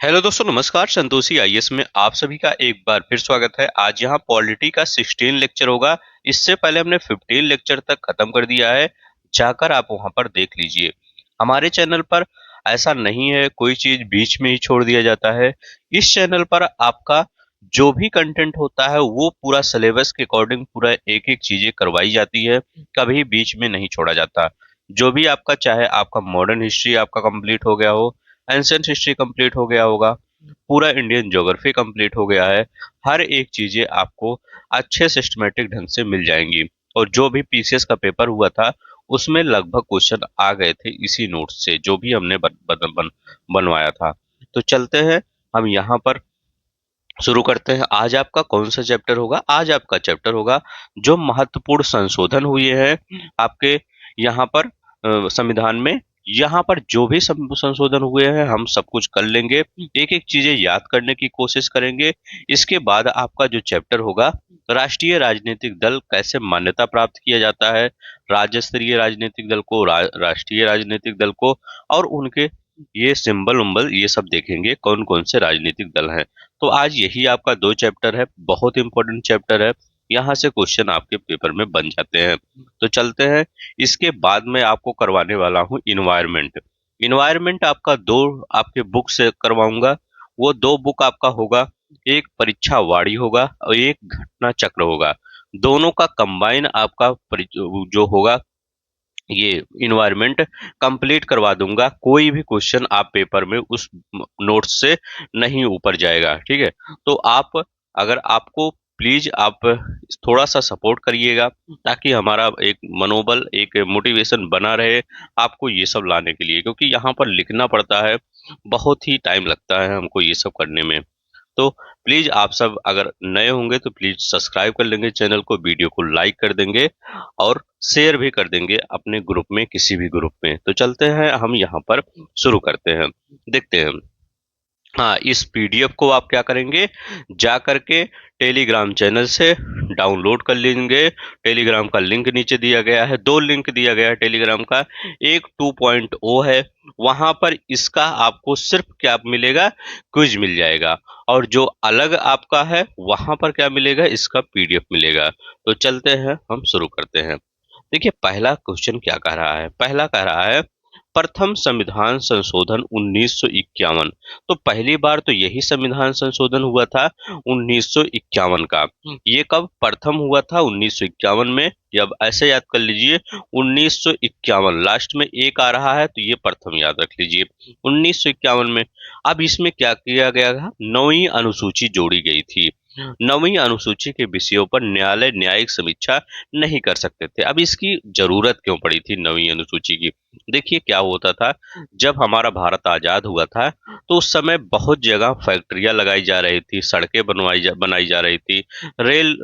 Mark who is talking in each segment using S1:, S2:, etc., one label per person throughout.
S1: Hello दोस्तों, नमस्कार। Santoshi IAS में आप सभी का एक बार फिर स्वागत है। आज यहाँ पॉलिटी का 16 लेक्चर होगा। इससे पहले हमने 15 लेक्चर तक खत्म कर दिया है। जाकर आप वहां पर देख लीजिए। हमारे चैनल पर ऐसा नहीं है कोई चीज बीच में ही छोड़ दिया जाता है। इस चैनल पर आपका जो भी कंटेंट होता है वो पूरा सिलेबस के अकॉर्डिंग पूरा एक एक चीजें करवाई जाती है। कभी बीच में नहीं छोड़ा जाता। जो भी आपका चाहे आपका मॉडर्न हिस्ट्री आपका कंप्लीट हो गया हो, एंशिएंट हिस्ट्री कंप्लीट हो गया होगा, पूरा इंडियन ज्योग्राफी कंप्लीट हो गया है, हर एक चीजें आपको अच्छे सिस्टमेटिक ढंग से मिल जाएंगी। और जो भी पीसीएस का पेपर हुआ था उसमें लगभग क्वेश्चन आ गए थे इसी नोट से जो भी हमने बनवाया था। तो चलते हैं, हम यहाँ पर शुरू करते हैं। आज आपका कौन सा चैप्टर होगा? आज आपका चैप्टर होगा जो महत्वपूर्ण संशोधन हुए हैं आपके यहाँ पर संविधान में। यहाँ पर जो भी संशोधन हुए हैं हम सब कुछ कर लेंगे, एक एक चीजें याद करने की कोशिश करेंगे। इसके बाद आपका जो चैप्टर होगा, राष्ट्रीय राजनीतिक दल कैसे मान्यता प्राप्त किया जाता है, राज्य स्तरीय राजनीतिक दल को, राष्ट्रीय राजनीतिक दल को, और उनके ये सिंबल उम्बल ये सब देखेंगे कौन कौन से राजनीतिक दल हैं। तो आज यही आपका दो चैप्टर है, बहुत इंपॉर्टेंट चैप्टर है। यहाँ से क्वेश्चन आपके पेपर में बन जाते हैं। तो चलते हैं। इसके बाद मैं आपको करवाने वाला हूँ इन्वायरमेंट। इन्वायरमेंट आपका दो आपके बुक से करवाऊंगा। वो दो बुक आपका होगा, एक परीक्षा वाणी होगा और एक घटना चक्र होगा। दोनों का कंबाइन आपका जो होगा ये इन्वायरमेंट कंप्लीट करवा दूंगा। कोई भी क्वेश्चन आप पेपर में उस नोट्स से नहीं ऊपर जाएगा, ठीक है। तो आप, अगर आपको, प्लीज आप थोड़ा सा सपोर्ट करिएगा ताकि हमारा एक मनोबल एक मोटिवेशन बना रहे आपको ये सब लाने के लिए, क्योंकि यहाँ पर लिखना पड़ता है, बहुत ही टाइम लगता है हमको ये सब करने में। तो प्लीज आप सब अगर नए होंगे तो प्लीज सब्सक्राइब कर लेंगे चैनल को, वीडियो को लाइक कर देंगे और शेयर भी कर देंगे अपने ग्रुप में, किसी भी ग्रुप में। तो चलते हैं, हम यहाँ पर शुरू करते हैं, देखते हैं। हाँ, इस पीडीएफ को आप क्या करेंगे, जा करके टेलीग्राम चैनल से डाउनलोड कर लेंगे। टेलीग्राम का लिंक नीचे दिया गया है, दो लिंक दिया गया है टेलीग्राम का। एक 2.0 है, वहां पर इसका आपको सिर्फ क्या मिलेगा, क्विज मिल जाएगा। और जो अलग आपका है वहां पर क्या मिलेगा, इसका पीडीएफ मिलेगा। तो चलते हैं, हम शुरू करते हैं। देखिए पहला क्वेश्चन क्या कह रहा है, पहला कह रहा है प्रथम संविधान संशोधन 1951। तो पहली बार तो यही संविधान संशोधन हुआ था 1951 का। ये कब प्रथम हुआ था? 1951 में। जब ऐसे याद कर लीजिए, 1951 लास्ट में एक आ रहा है तो ये प्रथम याद रख लीजिए, 1951 में। अब इसमें क्या किया गया था, नवीं अनुसूची जोड़ी गई थी। नवीं अनुसूची के विषयों पर न्यायालय न्यायिक समीक्षा नहीं कर सकते थे। अब इसकी जरूरत क्यों पड़ी थी नवीं अनुसूची की? देखिए क्या होता था, जब हमारा भारत आजाद हुआ था तो उस समय बहुत जगह फैक्ट्रियां लगाई जा रही थी, सड़कें बनाई जा रही थी, रेल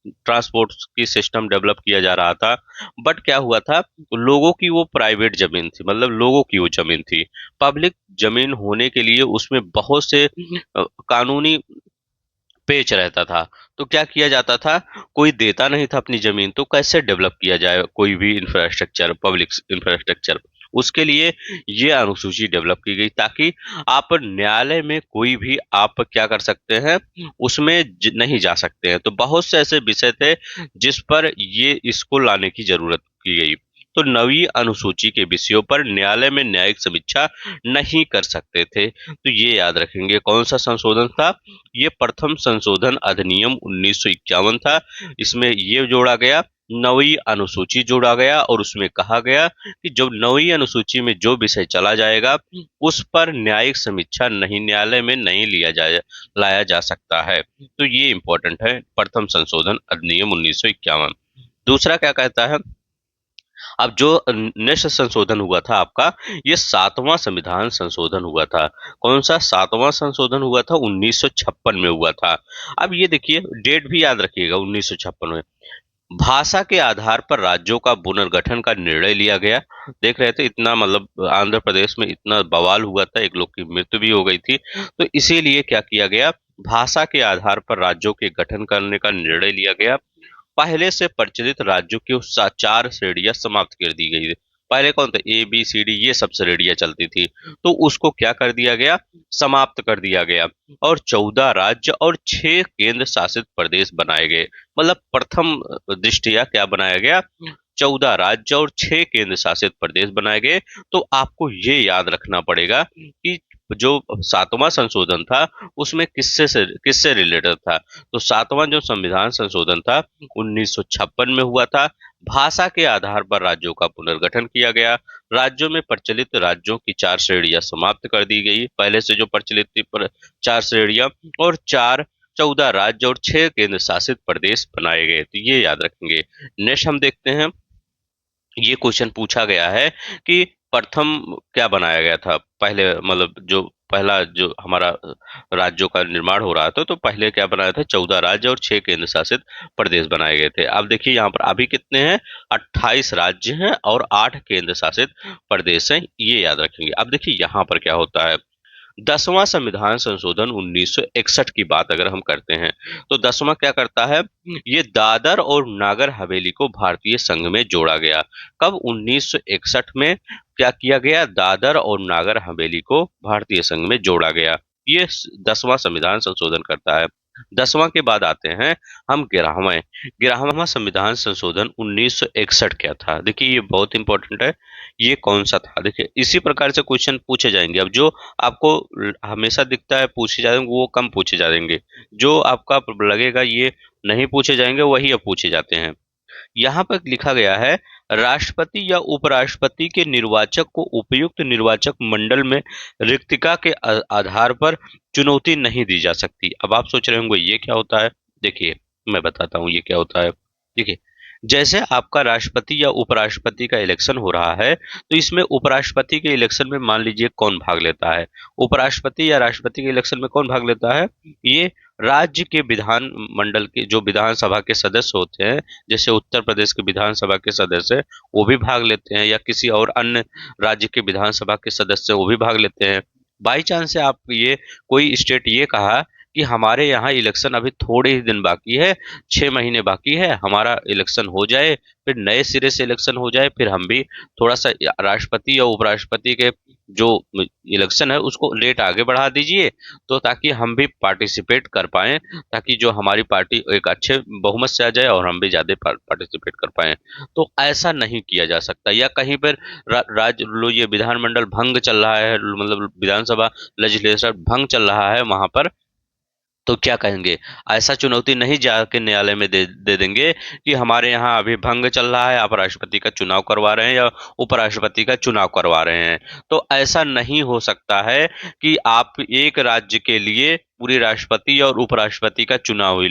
S1: ट्रांसपोर्ट की सिस्टम डेवलप किया जा रहा था। बट क्या हुआ था, लोगों की वो प्राइवेट जमीन थी, मतलब लोगों की वो जमीन थी। पब्लिक जमीन होने के लिए उसमें बहुत से कानूनी पेच रहता था। तो क्या किया जाता था, कोई देता नहीं था अपनी जमीन, तो कैसे डेवलप किया जाए कोई भी इंफ्रास्ट्रक्चर, पब्लिक इंफ्रास्ट्रक्चर। उसके लिए ये अनुसूची डेवलप की गई ताकि आप न्यायालय में कोई भी आप क्या कर सकते हैं, उसमें नहीं जा सकते हैं। तो बहुत से ऐसे विषय थे जिस पर ये इसको लाने की जरूरत की गई। तो नवी अनुसूची के विषयों पर न्यायालय में न्यायिक समीक्षा नहीं कर सकते थे। तो ये याद रखेंगे कौन सा संशोधन था, ये प्रथम संशोधन अधिनियम 1951 था। इसमें ये जोड़ा गया, नवी अनुसूची जोड़ा गया, और उसमें कहा गया कि जो नवी अनुसूची में जो विषय चला जाएगा उस पर न्यायिक समीक्षा नहीं, न्यायालय में नहीं लाया जा सकता है। तो ये इंपॉर्टेंट है, प्रथम संशोधन अधिनियम 1951। दूसरा क्या कहता है, अब जो नेक्स्ट संशोधन हुआ था आपका, ये सातवां संविधान संशोधन हुआ था। कौन सा सातवां संशोधन हुआ था? 1956 में हुआ था। अब ये देखिए, डेट भी याद रखिएगा, 1956 में। भाषा के आधार पर राज्यों का पुनर्गठन का निर्णय लिया गया। देख रहे थे इतना, मतलब आंध्र प्रदेश में इतना बवाल हुआ था, एक लोग की मृत्यु भी हो गई थी। तो इसीलिए क्या किया गया, भाषा के आधार पर राज्यों के गठन करने का निर्णय लिया गया। पहले से प्रचलित राज्यों की चार श्रेणियां समाप्त कर दी गई। पहले कौन थे, ए बी सी डी ये सब श्रेणियां चलती थी, तो उसको क्या कर दिया गया, समाप्त कर दिया गया, और 14 राज्य और 6 केंद्र शासित प्रदेश बनाए गए। मतलब प्रथम दृष्टया क्या बनाया गया, 14 राज्य और 6 केंद्र शासित प्रदेश बनाए गए। तो आपको ये याद रखना पड़ेगा कि जो सातवां संशोधन था उसमें किससे रिलेटेड था। तो सातवां जो संविधान संशोधन था 1956 में हुआ था। भाषा के आधार पर राज्यों का पुनर्गठन किया गया। राज्यों में प्रचलित राज्यों की 4 श्रेणियां समाप्त कर दी गई, पहले से जो प्रचलित थी 4 श्रेणियां, और 14 राज्य और 6 केंद्र शासित प्रदेश बनाए गए। तो ये याद रखेंगे। नेक्स्ट हम देखते हैं, ये क्वेश्चन पूछा गया है कि प्रथम क्या बनाया गया था, पहले मतलब जो पहला जो हमारा राज्यों का निर्माण हो रहा था, तो पहले क्या बनाया था, 14 राज्य और 6 केंद्र शासित प्रदेश बनाए गए थे। अब देखिए यहाँ पर अभी कितने हैं, 28 राज्य हैं और 8 केंद्र शासित प्रदेश हैं, ये याद रखेंगे। अब देखिए यहाँ पर क्या होता है, 10वां संविधान संशोधन 1961 की बात अगर हम करते हैं, तो 10वां क्या करता है, ये दादर और नागर हवेली को भारतीय संघ में जोड़ा गया। कब, 1961 में क्या किया गया, दादर और नागर हवेली को भारतीय संघ में जोड़ा गया। ये 10वां संविधान संशोधन करता है। 10वां के बाद आते हैं हम 11वां। 11वां संविधान संशोधन 1961 क्या था, देखिए ये बहुत इंपॉर्टेंट है। ये कौन सा था, देखिए इसी प्रकार से क्वेश्चन पूछे जाएंगे। अब जो आपको हमेशा दिखता है पूछे जाएंगे वो कम पूछे जाएंगे, जो आपका लगेगा ये नहीं पूछे जाएंगे वही अब पूछे जाते हैं। यहाँ पर लिखा गया है, राष्ट्रपति या उपराष्ट्रपति के निर्वाचक को उपयुक्त निर्वाचक मंडल में रिक्तिका के आधार पर चुनौती नहीं दी जा सकती। अब आप सोच रहे होंगे ये क्या होता है, देखिए मैं बताता हूँ ये क्या होता है। देखिए, जैसे आपका राष्ट्रपति या उपराष्ट्रपति का इलेक्शन हो रहा है, तो इसमें उपराष्ट्रपति के इलेक्शन में मान लीजिए कौन भाग लेता है, उपराष्ट्रपति या राष्ट्रपति के इलेक्शन में कौन भाग लेता है, ये राज्य के विधान मंडल के जो विधानसभा के सदस्य होते हैं, जैसे उत्तर प्रदेश के विधानसभा के सदस्य वो भी भाग लेते हैं, या किसी और अन्य राज्य के विधानसभा के सदस्य वो भी भाग लेते हैं। बाई चांस से आप ये कोई स्टेट ये कहा कि हमारे यहाँ इलेक्शन अभी थोड़े ही दिन बाकी है, 6 महीने बाकी है, हमारा इलेक्शन हो जाए, फिर नए सिरे से इलेक्शन हो जाए, फिर हम भी थोड़ा सा राष्ट्रपति या उपराष्ट्रपति के जो इलेक्शन है उसको लेट आगे बढ़ा दीजिए, तो ताकि हम भी पार्टिसिपेट कर पाएं, ताकि जो हमारी पार्टी एक अच्छे बहुमत से आ जाए और हम भी ज्यादा पार्टिसिपेट कर पाएं। तो ऐसा नहीं किया जा सकता, या कहीं पर राज्य लो ये विधानमंडल भंग चल रहा है, मतलब विधानसभा लेजिस्लेचर भंग चल रहा है वहां पर, तो क्या कहेंगे, ऐसा चुनौती नहीं जाके न्यायालय में दे देंगे कि हमारे यहाँ अभी भंग चल रहा है, आप राष्ट्रपति का चुनाव करवा रहे हैं या उपराष्ट्रपति का चुनाव करवा रहे हैं। तो ऐसा नहीं हो सकता है कि आप एक राज्य के लिए पूरी राष्ट्रपति और उपराष्ट्रपति का चुनाव ही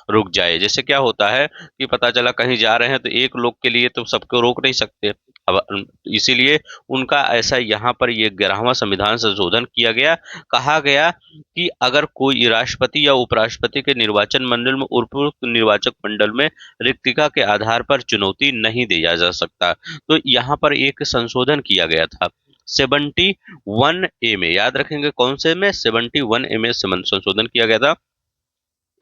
S1: रुक जाए। जैसे क्या होता है कि पता चला कहीं जा रहे हैं तो एक लोग के लिए तो सबको रोक नहीं सकते। अब इसीलिए उनका ऐसा यहाँ पर ये 11वां संविधान संशोधन किया गया। कहा गया कि अगर कोई राष्ट्रपति या उपराष्ट्रपति के निर्वाचन मंडल में उपयुक्त निर्वाचक मंडल में रिक्तिका के आधार पर चुनौती नहीं दिया जा सकता। तो यहाँ पर एक संशोधन किया गया था 71A में, याद रखेंगे कौन से में, 71A में संशोधन किया गया था।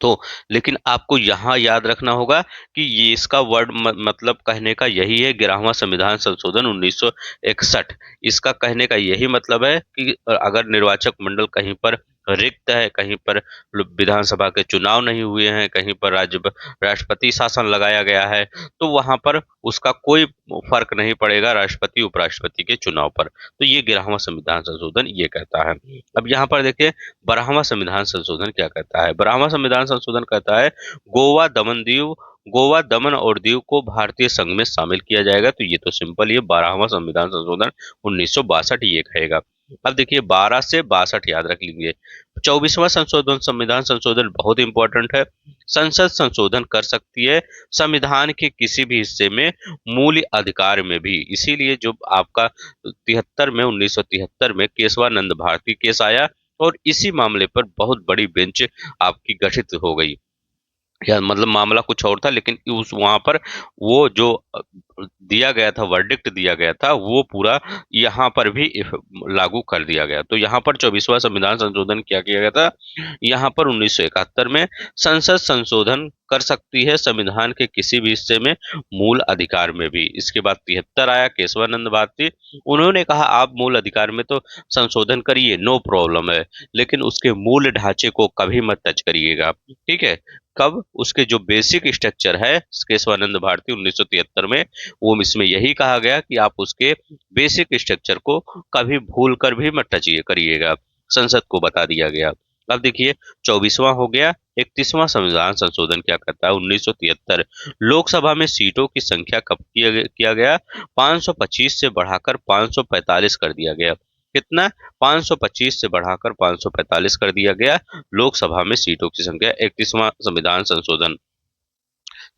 S1: तो लेकिन आपको यहाँ याद रखना होगा कि ये इसका वर्ड मतलब कहने का यही है, 11वां संविधान संशोधन 1961, इसका कहने का यही मतलब है कि अगर निर्वाचक मंडल कहीं पर रिक्त है, कहीं पर विधानसभा के चुनाव नहीं हुए हैं, कहीं पर राष्ट्रपति शासन लगाया गया है, तो वहां पर उसका कोई फर्क नहीं पड़ेगा राष्ट्रपति उपराष्ट्रपति के चुनाव पर। तो ये 11वां संविधान संशोधन ये कहता है। अब यहाँ पर देखिए 12वां संविधान संशोधन क्या कहता है। 12वां संविधान संशोधन कहता है, गोवा दमन दीव गोवा दमन और दीव को भारतीय संघ में शामिल किया जाएगा। तो ये तो सिंपल, ये 12वां संविधान संशोधन 1962 ये कहेगा। अब देखिए 12 से 62 याद रख लीजिए। 24वां संशोधन संविधान संशोधन बहुत इंपॉर्टेंट है। संसद संशोधन कर सकती है संविधान के किसी भी हिस्से में मूल अधिकार में भी। इसीलिए जो आपका 73 में 1973 में केशवानंद भारती केस आया और इसी मामले पर बहुत बड़ी बेंच आपकी गठित हो गई, या मतलब मामला कुछ और था लेकिन उस वहां पर वो जो दिया गया था, वर्डिक्ट दिया गया था, वो पूरा यहाँ पर भी लागू कर दिया गया। तो यहाँ पर 24वां संविधान संशोधन क्या किया गया था, यहाँ पर 1971 में संसद संशोधन कर सकती है संविधान के किसी भी हिस्से में, मूल अधिकार में भी। इसके बाद 73 आया, केशवानंद भारती, उन्होंने कहा आप मूल अधिकार में तो संशोधन करिए, नो प्रॉब्लम है, लेकिन उसके मूल ढांचे को कभी मत टच करिएगा। ठीक है, कब? उसके जो बेसिक स्ट्रक्चर है, केशवानंद भारती 1973 में, वो इसमें यही कहा गया कि आप उसके बेसिक स्ट्रक्चर को कभी भूल कर भी मत टचिए करिएगा, संसद को बता दिया गया। अब देखिए 24वां हो गया। 31वां संविधान संशोधन क्या करता है, 1973, लोकसभा में सीटों की संख्या कब किया गया, 525 से बढ़ाकर 545 कर दिया गया। कितना? 525 से बढ़ाकर 545 कर दिया गया लोकसभा में सीटों की संख्या। 31वां संविधान संशोधन।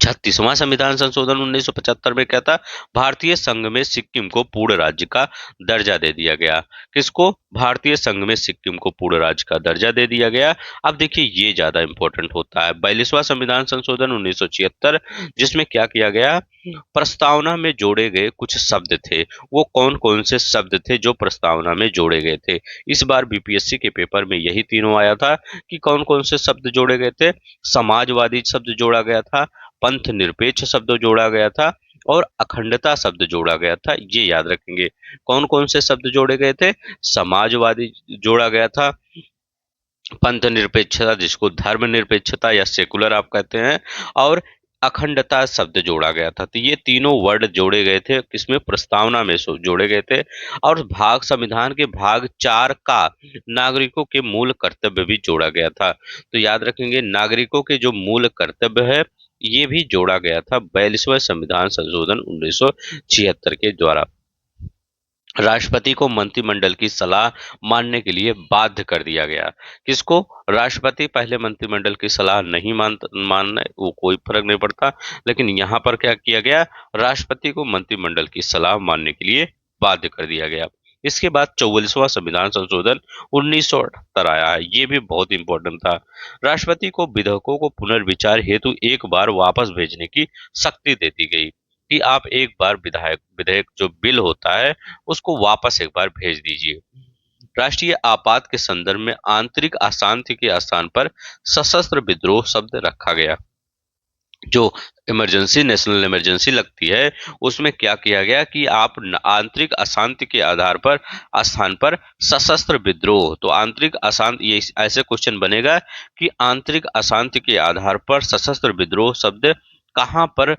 S1: 36वां संविधान संशोधन 1975 में क्या था, भारतीय संघ में सिक्किम को पूर्ण राज्य का दर्जा दे दिया गया। किसको? भारतीय संघ में सिक्किम को पूर्ण राज्य का दर्जा दे दिया गया। अब देखिए ये ज्यादा इंपॉर्टेंट होता है, 42वां संविधान संशोधन 1976, जिसमें क्या किया गया, प्रस्तावना में जोड़े गए कुछ शब्द थे। वो कौन कौन से शब्द थे जो प्रस्तावना में जोड़े गए थे? इस बार बीपीएससी के पेपर में यही तीनों आया था कि कौन कौन से शब्द जोड़े गए थे। समाजवादी शब्द जोड़ा गया था, पंथ निरपेक्ष शब्द जोड़ा गया था, और अखंडता शब्द जोड़ा गया था। ये याद रखेंगे। कौन कौन से शब्द जोड़े गए थे? समाजवादी जोड़ा गया था, पंथ निरपेक्षता जिसको धर्म निरपेक्षता या सेकुलर आप कहते हैं, और अखंडता शब्द जोड़ा गया था। तो ये तीनों वर्ड जोड़े गए थे, किसमें? प्रस्तावना में जोड़े गए थे। और भाग संविधान के भाग 4 का नागरिकों के मूल कर्तव्य भी जोड़ा गया था। तो याद रखेंगे, नागरिकों के जो मूल कर्तव्य है ये भी जोड़ा गया था 42वें संविधान संशोधन 1976 के द्वारा। राष्ट्रपति को मंत्रिमंडल की सलाह मानने के लिए बाध्य कर दिया गया। किसको? राष्ट्रपति पहले मंत्रिमंडल की सलाह नहीं मानना, वो कोई फर्क नहीं पड़ता, लेकिन यहाँ पर क्या किया गया, राष्ट्रपति को मंत्रिमंडल की सलाह मानने के लिए बाध्य कर दिया गया। इसके बाद 44वां संविधान संशोधन 1978 आया है, ये भी बहुत इंपॉर्टेंट था। राष्ट्रपति को विधेयकों को पुनर्विचार हेतु एक बार वापस भेजने की शक्ति देती गई, कि आप एक बार विधायक विधेयक जो बिल होता है उसको वापस एक बार भेज दीजिए। राष्ट्रीय आपात के संदर्भ में आंतरिक अशांति के स्थान पर सशस्त्र विद्रोह शब्द रखा गया। जो इमरजेंसी, नेशनल इमरजेंसी लगती है, उसमें क्या किया गया कि आप आंतरिक अशांति के आधार पर स्थान पर सशस्त्र विद्रोह। तो आंतरिक अशांति, ये ऐसे क्वेश्चन बनेगा कि आंतरिक अशांति के आधार पर सशस्त्र विद्रोह शब्द कहाँ पर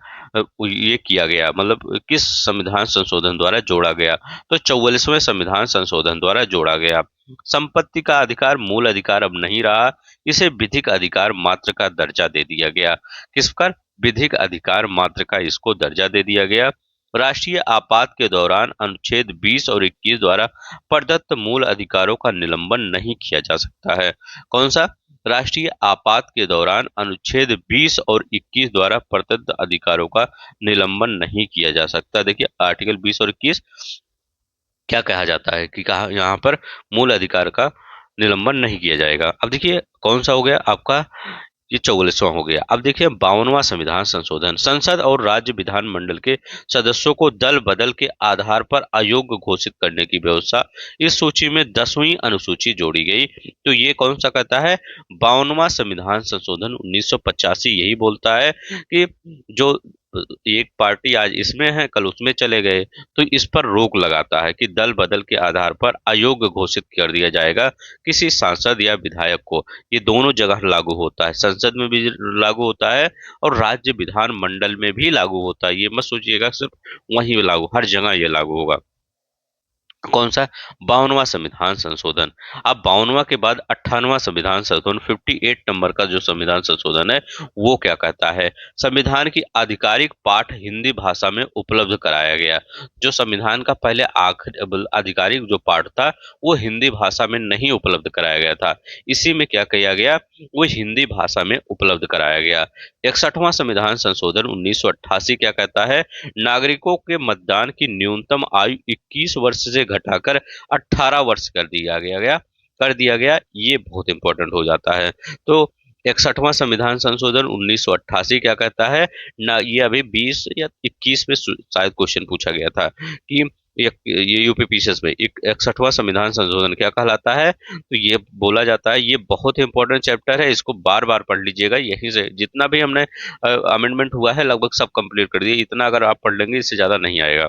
S1: ये किया गया, मतलब किस संविधान संशोधन द्वारा जोड़ा गया? तो 44वें संविधान संशोधन द्वारा जोड़ा गया। संपत्ति का अधिकार मूल अधिकार अब नहीं रहा, इसे विधिक अधिकार मात्र का दर्जा दे दिया गया। किस पर? विधिक अधिकार मात्र का इसको दर्जा दे दिया गया। राष्ट्रीय आपात के दौरान अनुच्छेद 20 और 21 द्वारा प्रदत्त मूल अधिकारों का निलंबन नहीं किया जा सकता है। कौन सा? राष्ट्रीय आपात के दौरान अनुच्छेद 20 और 21 द्वारा प्रदत्त अधिकारों का निलंबन नहीं किया जा सकता। देखिए आर्टिकल 20 और 21 क्या कहा जाता है कि कहा यहाँ पर मूल अधिकार का निलंबन नहीं किया जाएगा। अब देखिए कौन सा हो गया आपका, ये 44वां हो गया। अब देखिए 52वां संविधान संशोधन, संसद और राज्य विधानमंडल के सदस्यों को दल बदल के आधार पर अयोग्य घोषित करने की व्यवस्था इस सूची में 10वीं अनुसूची जोड़ी गई। तो ये कौन सा कहता है, 52वां संविधान संशोधन 1985 यही बोलता है कि जो एक पार्टी आज इसमें है कल उसमें चले गए, तो इस पर रोक लगाता है कि दल बदल के आधार पर अयोग्य घोषित कर दिया जाएगा किसी सांसद या विधायक को। ये दोनों जगह लागू होता है, संसद में भी लागू होता है और राज्य विधान मंडल में भी लागू होता है। ये मत सोचिएगा सिर्फ वहीं लागू, हर जगह ये लागू होगा। कौन सा? 52वां संविधान संशोधन। अब 52वां के बाद 98वां संविधान संशोधन, 58 नंबर का जो संविधान संशोधन है वो क्या कहता है, संविधान की आधिकारिक पाठ हिंदी भाषा में उपलब्ध कराया गया। जो संविधान का पहले आखिर आधिकारिक जो पाठ था वो हिंदी भाषा में नहीं उपलब्ध कराया गया था, इसी में क्या किया गया, वो हिंदी भाषा में उपलब्ध कराया गया। 61वां संविधान संशोधन 1988 क्या कहता है, नागरिकों के मतदान की न्यूनतम आयु 21 वर्ष से घटाकर 18 वर्ष कर दिया गया। ये बहुत इंपॉर्टेंट हो जाता है। तो 61वां संविधान संशोधन 1988 क्या कहता है ना, ये अभी 20 या 21 में शायद क्वेश्चन पूछा गया था कि ये यूपीपीसीएस में 61वां संविधान संशोधन क्या कहलाता है। तो ये बोला जाता है, ये बहुत ही इंपॉर्टेंट चैप्टर है, इसको बार बार पढ़ लीजिएगा। यहीं से जितना भी हमने अमेंडमेंट हुआ है लगभग सब कंप्लीट कर दिए, इतना अगर आप पढ़ लेंगे इससे ज्यादा नहीं आएगा।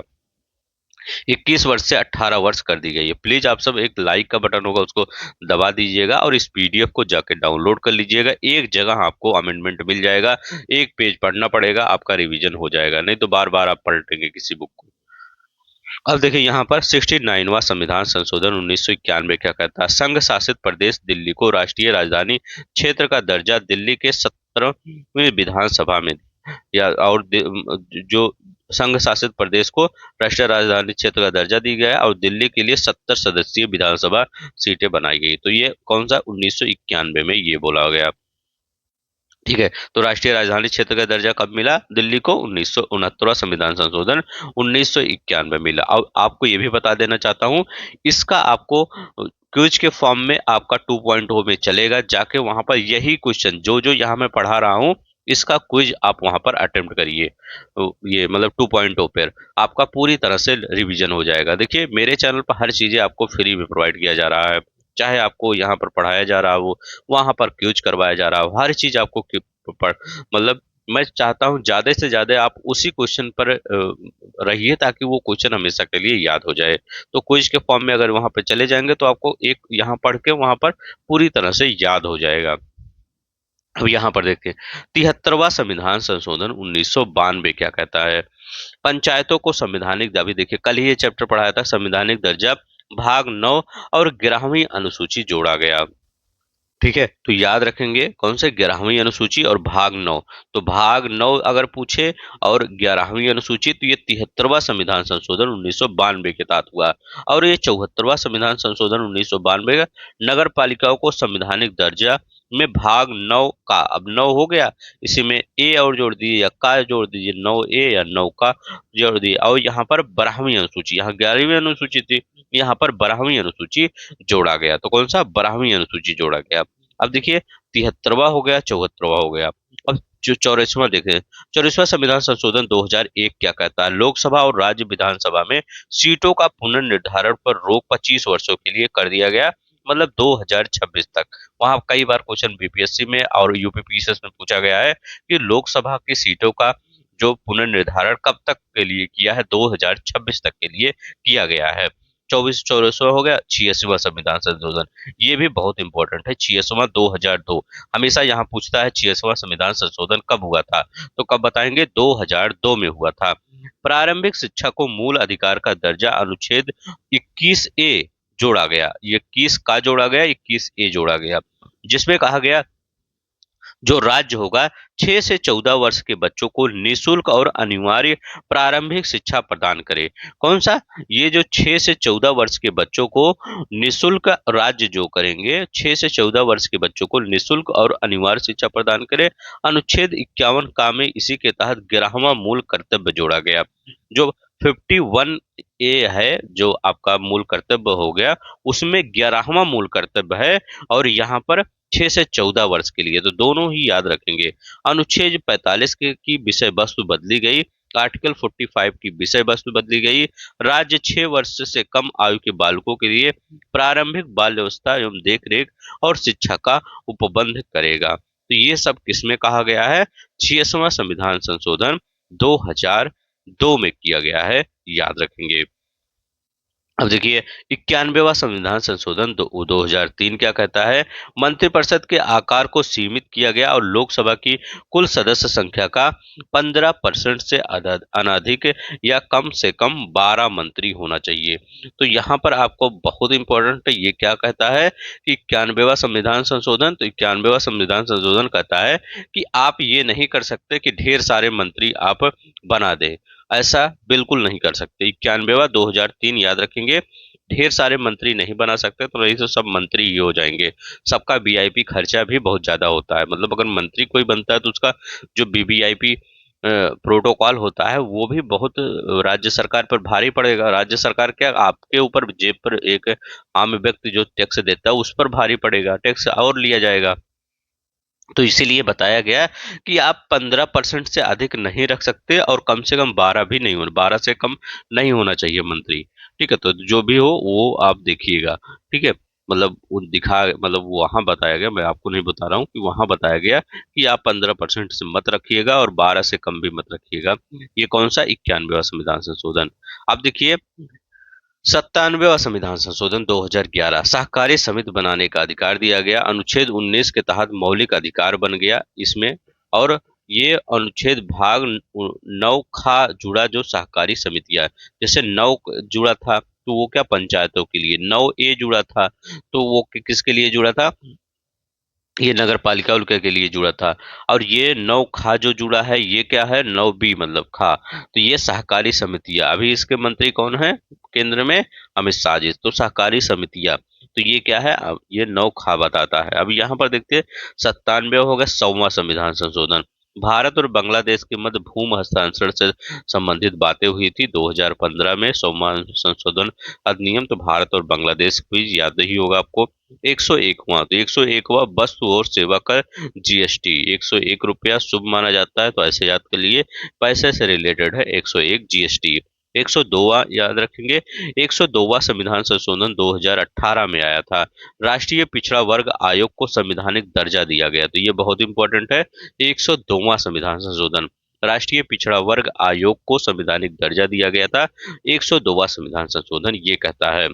S1: 21 वर्ष से 18 वर्ष कर दी गई है। प्लीज आप सब एक लाइक का बटन होगा उसको दबा दीजिएगा और इस पीडीएफ को जाके डाउनलोड कर लीजिएगा। एक जगह आपको अमेंडमेंट मिल जाएगा, एक पेज पढ़ना पड़ेगा, आपका रिवीजन हो जाएगा, नहीं तो बार बार आप पलटेंगे किसी बुक को। अब देखिए यहाँ पर 69वां संविधान संशोधन 1991 क्या कहता है। संघ शासित प्रदेश दिल्ली को राष्ट्रीय राजधानी क्षेत्र का दर्जा दिल्ली के 17वीं विधानसभा में या और जो संघ शासित प्रदेश को राष्ट्रीय राजधानी क्षेत्र का दर्जा दी गया है और दिल्ली के लिए 70 सदस्यीय विधानसभा सीटें बनाई गई। तो ये कौन सा 1991 में ये बोला गया। ठीक है, तो राष्ट्रीय राजधानी क्षेत्र का दर्जा कब मिला दिल्ली को, 1969वां संविधान संशोधन 1991 में मिला। अब आपको ये भी बता देना चाहता हूँ, इसका आपको क्विज के फॉर्म में आपका 2.0 में चलेगा, जाके वहां पर यही क्वेश्चन जो जो यहाँ मैं पढ़ा रहा हूँ इसका क्विज आप वहां पर अटेम्प्ट करिए। तो ये मतलब 2.0 पर आपका पूरी तरह से रिवीजन हो जाएगा। देखिए मेरे चैनल पर हर चीजें आपको फ्री में प्रोवाइड किया जा रहा है, चाहे आपको यहाँ पर पढ़ाया जा रहा हो, वहां पर क्यूज करवाया जा रहा हो, हर चीज आपको पढ़ मतलब मैं चाहता हूँ ज्यादा से ज्यादा आप उसी क्वेश्चन पर रहिए ताकि वो क्वेश्चन हमेशा के लिए याद हो जाए। तो क्विज के फॉर्म में अगर वहां पर चले जाएंगे तो आपको एक यहाँ पढ़ के वहां पर पूरी तरह से याद हो जाएगा। अब यहाँ पर देखते हैं 73वां संविधान संशोधन 1992 क्या कहता है। पंचायतों को संवैधानिक अभी देखिए कल ही ये चैप्टर पढ़ाया था, संवैधानिक दर्जा भाग 9 और 11वीं अनुसूची जोड़ा गया। ठीक है, तो याद रखेंगे कौन से 11वीं अनुसूची और भाग 9। तो भाग 9 अगर पूछे और 11वीं अनुसूची तो ये 73वां संविधान संशोधन 1992 के तहत हुआ। और ये 74वां संविधान संशोधन 1992 का नगर पालिकाओं को संवैधानिक दर्जा में भाग 9 का, अब 9 हो गया, इसी में ए और जोड़ दीजिए या का जोड़ दीजिए, 9A या 9 का जोड़ दिए। और यहाँ पर 12वीं अनुसूची, यहाँ 11वीं अनुसूची थी, यहाँ पर 12वीं अनुसूची जोड़ा गया। तो कौन सा 12वीं अनुसूची जोड़ा गया। अब देखिए 73वां हो गया, 74वां हो गया। अब जो 84वां देखें, 84वां संविधान संशोधन 2001 क्या कहता है। लोकसभा और राज्य विधानसभा में सीटों का पुनर्निर्धारण पर रोक 25 वर्षों के लिए कर दिया गया, मतलब 2026 तक। वहां कई बार क्वेश्चन बीपीएससी में और यूपीपीसीएस में पूछा गया है कि लोकसभा की सीटों का जो पुनर्निर्धारण कब तक के लिए किया है, 2026 तक के लिए किया गया है। 24वां हो गया 86वां संविधान संशोधन, ये भी बहुत इंपॉर्टेंट है। 86वां 2002, हमेशा यहाँ पूछता है 86वां संविधान संशोधन कब हुआ था, तो कब बताएंगे 2002 में हुआ था। प्रारंभिक शिक्षा को मूल अधिकार का दर्जा अनुच्छेद 21A जोड़ा गया, 21 का जोड़ा गया, 21A जोड़ा गया, जिसमें कहा गया जो राज्य होगा 6 से 14 वर्ष के बच्चों को निःशुल्क और अनिवार्य प्रारंभिक शिक्षा प्रदान करे। कौन सा, ये जो 6 से 14 वर्ष के बच्चों को निःशुल्क राज्य जो करेंगे, 6 से 14 वर्ष के बच्चों को निःशुल्क और अनिवार्य शिक्षा प्रदान करे। अनुच्छेद 51 का में इसी के तहत 11वां मूल कर्तव्य जोड़ा गया। जो 51A है जो आपका मूल कर्तव्य हो गया, उसमें 11वां मूल कर्तव्य है और यहाँ पर 6 से 14 वर्ष के लिए, तो दोनों ही याद रखेंगे। अनुच्छेद 45 की विषय वस्तु बदली गई, आर्टिकल 45 की विषय वस्तु बदली गई। राज्य 6 वर्ष से कम आयु के बालकों के लिए प्रारंभिक बाल व्यवस्था एवं देखरेख और शिक्षा का उपबंध करेगा। तो ये सब किसमें कहा गया है, 86वां संविधान संशोधन 2002 में किया गया है, याद रखेंगे। अब देखिए 91वां संविधान संशोधन 2003 क्या कहता है। मंत्रिपरिषद के आकार को सीमित किया गया और लोकसभा की कुल सदस्य संख्या का 15% से अनधिक या कम से कम 12 मंत्री होना चाहिए। तो यहाँ पर आपको बहुत इंपॉर्टेंट ये क्या कहता है कि 91वां संविधान संशोधन, तो 91वां संविधान संशोधन कहता है कि आप ये नहीं कर सकते कि ढेर सारे मंत्री आप बना दें, ऐसा बिल्कुल नहीं कर सकते। 91वां 2003 याद रखेंगे, ढेर सारे मंत्री नहीं बना सकते, तो नहीं तो सब मंत्री ही हो जाएंगे। सबका वीआईपी खर्चा भी बहुत ज्यादा होता है, मतलब अगर मंत्री कोई बनता है तो उसका जो वीवीआईपी प्रोटोकॉल होता है वो भी बहुत राज्य सरकार पर भारी पड़ेगा। राज्य सरकार क्या आपके ऊपर जेब पर एक आम व्यक्ति जो टैक्स देता है उस पर भारी पड़ेगा, टैक्स और लिया जाएगा। तो इसीलिए बताया गया कि आप 15% से अधिक नहीं रख सकते और कम से कम 12 भी नहीं होना, 12 से कम नहीं होना चाहिए मंत्री। ठीक है, तो जो भी हो वो आप देखिएगा। ठीक है, मतलब वो दिखा, मतलब वहां बताया गया, मैं आपको नहीं बता रहा हूँ, कि वहां बताया गया कि आप 15% से मत रखिएगा और 12 से कम भी मत रखिएगा। ये कौन सा 91वां संविधान संशोधन। आप देखिए, 97वां संविधान संशोधन 2011 सहकारी समिति बनाने का अधिकार दिया गया। अनुच्छेद 19 के तहत मौलिक अधिकार बन गया इसमें। और ये अनुच्छेद भाग 9 खा जुड़ा जो सहकारी समितियां, जैसे 9 जुड़ा था तो वो क्या पंचायतों के लिए, 9A जुड़ा था तो वो किसके लिए जुड़ा था, ये नगर पालिका उनके के लिए जुड़ा था। और ये 9 खा जो जुड़ा है ये क्या है, 9B मतलब खा, तो ये सहकारी समितियां, अभी इसके मंत्री कौन है केंद्र में, अमित शाह जी, तो सहकारी समितियां, तो ये क्या है, अब ये 9 खा बताता है। अब यहाँ पर देखते हैं 97 हो गया 100वां संविधान संशोधन। भारत और बांग्लादेश के मध्य भूमि हस्तांतरण से संबंधित बातें हुई थी 2015 में 100वां संशोधन अधिनियम। तो भारत और बांग्लादेश भी याद ही होगा आपको। 101वां, तो 101वां वस्तु और सेवा कर जीएसटी, 101 रुपया शुभ माना जाता है, तो ऐसे याद कर लिए, पैसे से रिलेटेड है 101 जीएसटी। 102वां याद रखेंगे, 102वां संविधान संशोधन 2018 में आया था। राष्ट्रीय पिछड़ा वर्ग आयोग को संवैधानिक दर्जा दिया गया, तो ये बहुत इंपॉर्टेंट है। 102वां संविधान संशोधन, राष्ट्रीय पिछड़ा वर्ग आयोग को संवैधानिक दर्जा दिया गया था। 102वां संविधान संशोधन ये कहता है।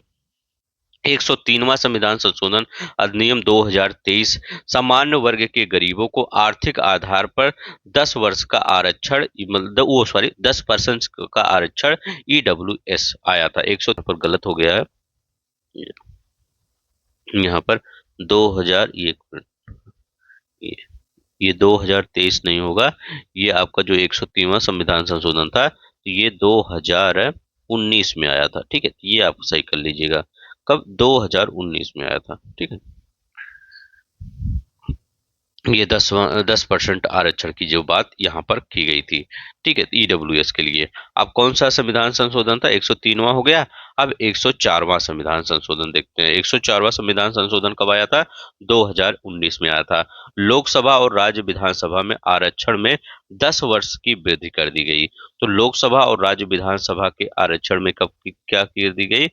S1: 103वां संविधान संशोधन अधिनियम 2023 सामान्य वर्ग के गरीबों को आर्थिक आधार पर 10 वर्ष का आरक्षण, मतलब वो सॉरी 10% का आरक्षण ईडब्ल्यूएस आया था। 100 पर गलत हो गया है यहाँ पर 2000, ये ये 2023 नहीं होगा, ये आपका जो 103वां संविधान संशोधन था ये 2019 में आया था। ठीक है, ये आप सही कर लीजिएगा, कब, 2019 में आया था। ठीक है, ये 10% आरक्षण की जो बात यहाँ पर की गई थी। ठीक है, ईडब्ल्यूएस के लिए। अब कौन सा संविधान संशोधन था, 103वां हो गया। अब 104वां संविधान संशोधन देखते हैं। 104वां संविधान संशोधन कब आया था, 2019 में आया था। लोकसभा और राज्य विधानसभा में आरक्षण में 10 वर्ष की वृद्धि कर दी गई। तो लोकसभा और राज्य विधानसभा के आरक्षण में कब क्या कर दी गई,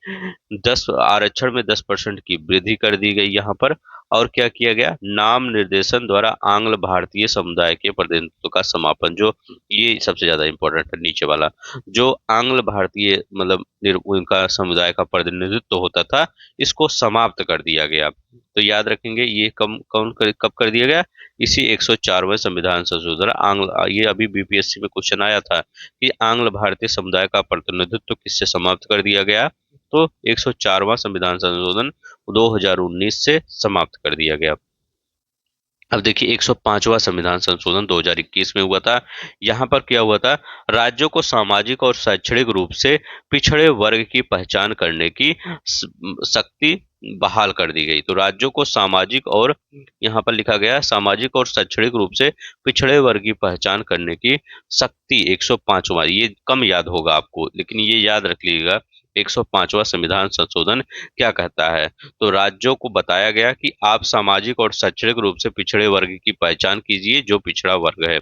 S1: 10 आरक्षण में 10% की वृद्धि कर दी गई यहाँ पर। और क्या किया गया, नाम निर्देशन द्वारा आंग्ल भारतीय समुदाय के प्रतिनिधित्व का समापन, जो ये सबसे ज्यादा इंपॉर्टेंट है नीचे वाला, जो आंग्ल भारतीय मतलब उनका समुदाय का प्रतिनिधित्व होता था, इसको समाप्त कर दिया गया। तो याद रखेंगे ये कब कर दिया गया, इसी 104वें संविधान संशोधन आंग्ल, ये अभी बीपीएससी में क्वेश्चन आया था कि आंग्ल भारतीय समुदाय का प्रतिनिधित्व किससे समाप्त कर दिया गया, तो 104वां संविधान संशोधन 2019 से समाप्त कर दिया गया। अब देखिए 105वां संविधान संशोधन 2021 में हुआ था। यहाँ पर क्या हुआ था, राज्यों को सामाजिक और शैक्षणिक रूप से पिछड़े वर्ग की पहचान करने की शक्ति बहाल कर दी गई। तो राज्यों को सामाजिक और, यहाँ पर लिखा गया सामाजिक और शैक्षणिक रूप से पिछड़े वर्ग की पहचान करने की शक्ति, 105वां, ये कम याद होगा आपको लेकिन ये याद रख लीजिएगा। 105वां संविधान संशोधन क्या कहता है, तो राज्यों को बताया गया कि आप सामाजिक और शैक्षणिक रूप से पिछड़े वर्ग की पहचान कीजिए जो पिछड़ा वर्ग है।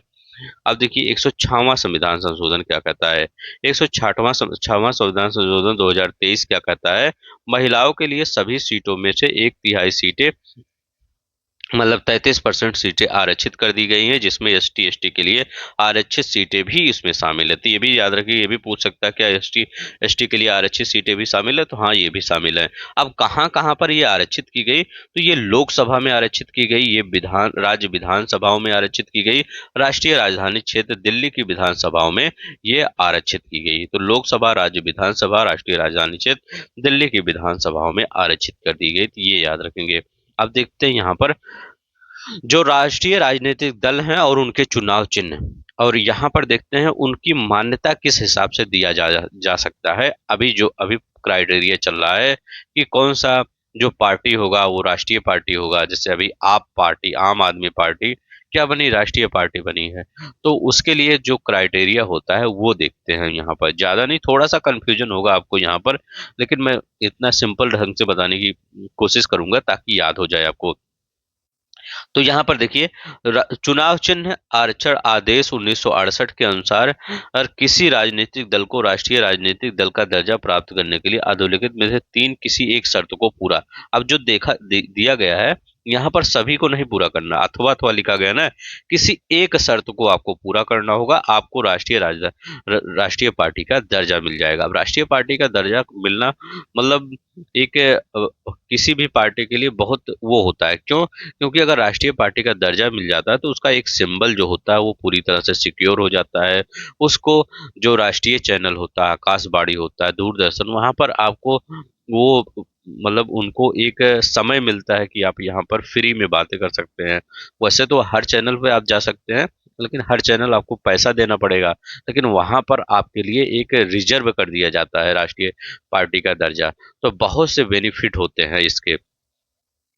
S1: अब देखिए 106वां संविधान संशोधन क्या कहता है, 106वां संविधान संशोधन 2023 क्या कहता है, महिलाओं के लिए सभी सीटों में से 1/3 सीटें, मतलब 33% सीटें आरक्षित कर दी गई हैं, जिसमें एसटी एसटी के लिए आरक्षित सीटें भी इसमें शामिल है। तो ये भी याद रखिए, ये भी पूछ सकता है क्या एसटी एसटी के लिए आरक्षित सीटें भी शामिल है, तो हाँ ये भी शामिल है। अब कहाँ कहाँ पर ये आरक्षित की गई, तो ये लोकसभा में आरक्षित की गई, ये राज्य विधानसभाओं में आरक्षित की गई, राष्ट्रीय राजधानी क्षेत्र दिल्ली की विधानसभाओं में ये आरक्षित की गई। तो लोकसभा, राज्य विधानसभा, राष्ट्रीय राजधानी क्षेत्र दिल्ली की विधानसभाओं में आरक्षित कर दी गई, तो ये याद रखेंगे। अब देखते हैं यहाँ पर जो राष्ट्रीय राजनीतिक दल हैं और उनके चुनाव चिन्ह, और यहाँ पर देखते हैं उनकी मान्यता किस हिसाब से दिया जा सकता है। अभी क्राइटेरिया चल रहा है कि कौन सा जो पार्टी होगा वो राष्ट्रीय पार्टी होगा। जैसे अभी आप पार्टी, आम आदमी पार्टी क्या बनी, राष्ट्रीय पार्टी बनी है। तो उसके लिए जो क्राइटेरिया होता है वो देखते हैं यहाँ पर, ज्यादा नहीं, थोड़ा सा कंफ्यूजन होगा आपको यहाँ पर, लेकिन मैं इतना सिंपल ढंग से बताने की कोशिश करूंगा ताकि याद हो जाए आपको। तो यहाँ पर देखिए, चुनाव चिन्ह आरक्षण आदेश 1968 के अनुसार किसी राजनीतिक दल को राष्ट्रीय राजनीतिक दल का दर्जा प्राप्त करने के लिए अधोलिखित में से तीन किसी एक शर्त को पूरा। अब जो दिया गया है, यहाँ पर सभी को नहीं पूरा करना, अथवा अथवा लिखा गया ना, किसी एक शर्त को आपको पूरा करना होगा, आपको राष्ट्रीय पार्टी का दर्जा मिल जाएगा। अब राष्ट्रीय पार्टी का दर्जा मिलना मतलब एक किसी भी पार्टी के लिए बहुत वो होता है। क्यों? क्योंकि अगर राष्ट्रीय पार्टी का दर्जा मिल जाता है तो उसका एक सिंबल जो होता है वो पूरी तरह से सिक्योर हो जाता है। उसको जो राष्ट्रीय चैनल होता है, आकाशवाणी होता है, दूरदर्शन, वहां पर आपको वो मतलब उनको एक समय मिलता है कि आप यहाँ पर फ्री में बातें कर सकते हैं। वैसे तो हर चैनल पे आप जा सकते हैं, लेकिन हर चैनल आपको पैसा देना पड़ेगा, लेकिन वहां पर आपके लिए एक रिजर्व कर दिया जाता है राष्ट्रीय पार्टी का दर्जा। तो बहुत से बेनिफिट होते हैं इसके।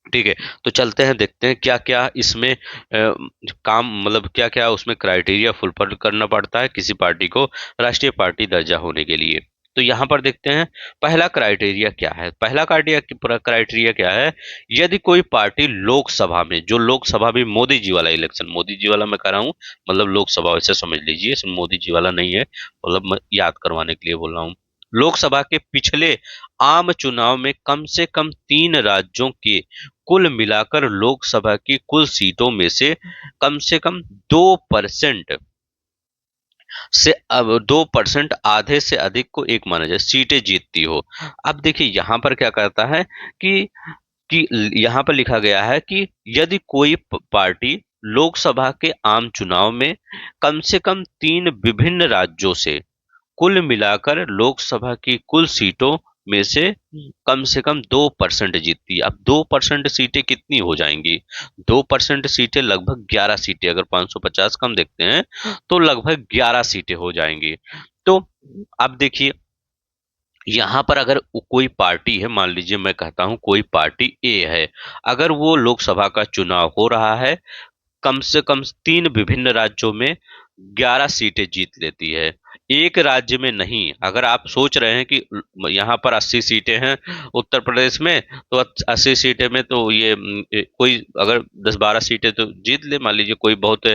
S1: ठीक है, तो चलते हैं, देखते हैं क्या क्या इसमें काम, मतलब क्या क्या उसमें क्राइटेरिया फुलफिल करना पड़ता है किसी पार्टी को राष्ट्रीय पार्टी दर्जा होने के लिए। तो यहाँ पर देखते हैं पहला क्राइटेरिया क्या है। पहला क्राइटेरिया क्या है? यदि कोई पार्टी लोकसभा में, जो लोकसभा भी मोदी जी वाला इलेक्शन, मोदी जी वाला मैं कर रहा हूँ, मतलब लोकसभा वैसे समझ लीजिए, इसमें मोदी जी वाला नहीं है, मतलब मैं याद करवाने के लिए बोल रहा हूँ। लोकसभा के पिछले आम चुनाव में कम से कम तीन राज्यों के कुल मिलाकर लोकसभा की कुल सीटों में से कम 2% से, अब 2% आधे से अधिक को एक माना जाए, सीटें जीतती हो। अब देखिए यहाँ पर क्या करता है कि कि यहाँ पर लिखा गया है कि यदि कोई पार्टी लोकसभा के आम चुनाव में कम से कम तीन विभिन्न राज्यों से मिलाकर लोकसभा की कुल सीटों में से कम 2% जीतती है। अब 2% सीटें कितनी हो जाएंगी? 2% सीटें लगभग 11 सीटें, अगर 550 कम देखते हैं तो लगभग 11 सीटें हो जाएंगी। तो अब देखिए, यहाँ पर अगर कोई पार्टी है, मान लीजिए मैं कहता हूँ कोई पार्टी ए है, अगर वो लोकसभा का चुनाव हो रहा है, कम से कम तीन विभिन्न राज्यों में 11 सीटें जीत लेती है, एक राज्य में नहीं। अगर आप सोच रहे हैं कि यहाँ पर 80 सीटें हैं उत्तर प्रदेश में, तो 80 सीटें में तो ये कोई अगर 10-12 सीटें तो जीत ले, मान लीजिए कोई बहुत